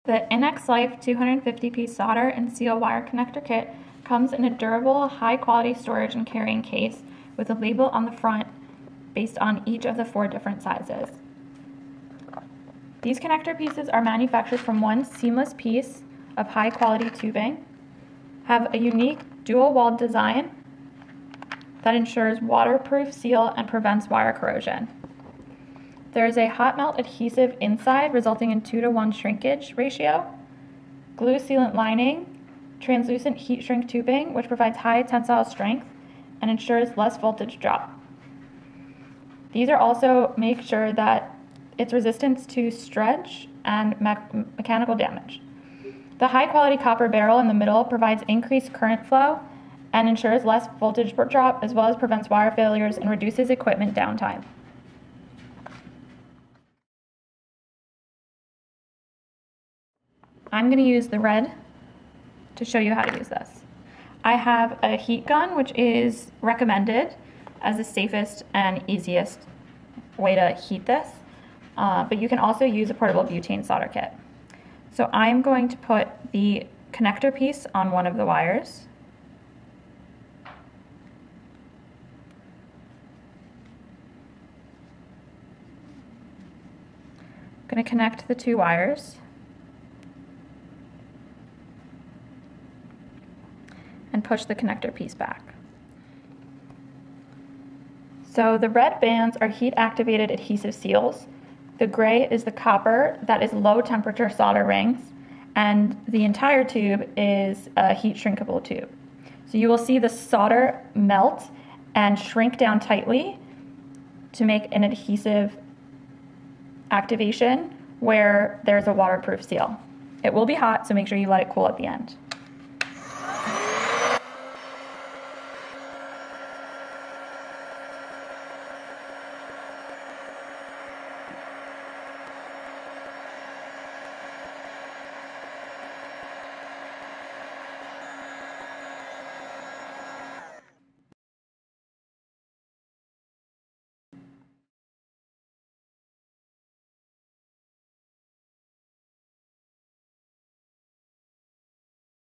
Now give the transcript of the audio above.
The NX Life 250-piece solder and seal wire connector kit comes in a durable, high-quality storage and carrying case with a label on the front based on each of the 4 different sizes. These connector pieces are manufactured from one seamless piece of high-quality tubing, have a unique dual-walled design that ensures waterproof seal and prevents wire corrosion. There is a hot melt adhesive inside resulting in 2-to-1 shrinkage ratio, glue sealant lining, translucent heat shrink tubing which provides high tensile strength and ensures less voltage drop. These are also make sure that it's resistant to stretch and mechanical damage. The high quality copper barrel in the middle provides increased current flow and ensures less voltage drop as well as prevents wire failures and reduces equipment downtime. I'm going to use the red to show you how to use this. I have a heat gun, which is recommended as the safest and easiest way to heat this, but you can also use a portable butane solder kit. So I'm going to put the connector piece on one of the wires. I'm going to connect the 2 wires. And push the connector piece back. So the red bands are heat activated adhesive seals. The gray is the copper that is low temperature solder rings, and the entire tube is a heat shrinkable tube. So you will see the solder melt and shrink down tightly to make an adhesive activation where there's a waterproof seal. It will be hot, so make sure you let it cool at the end.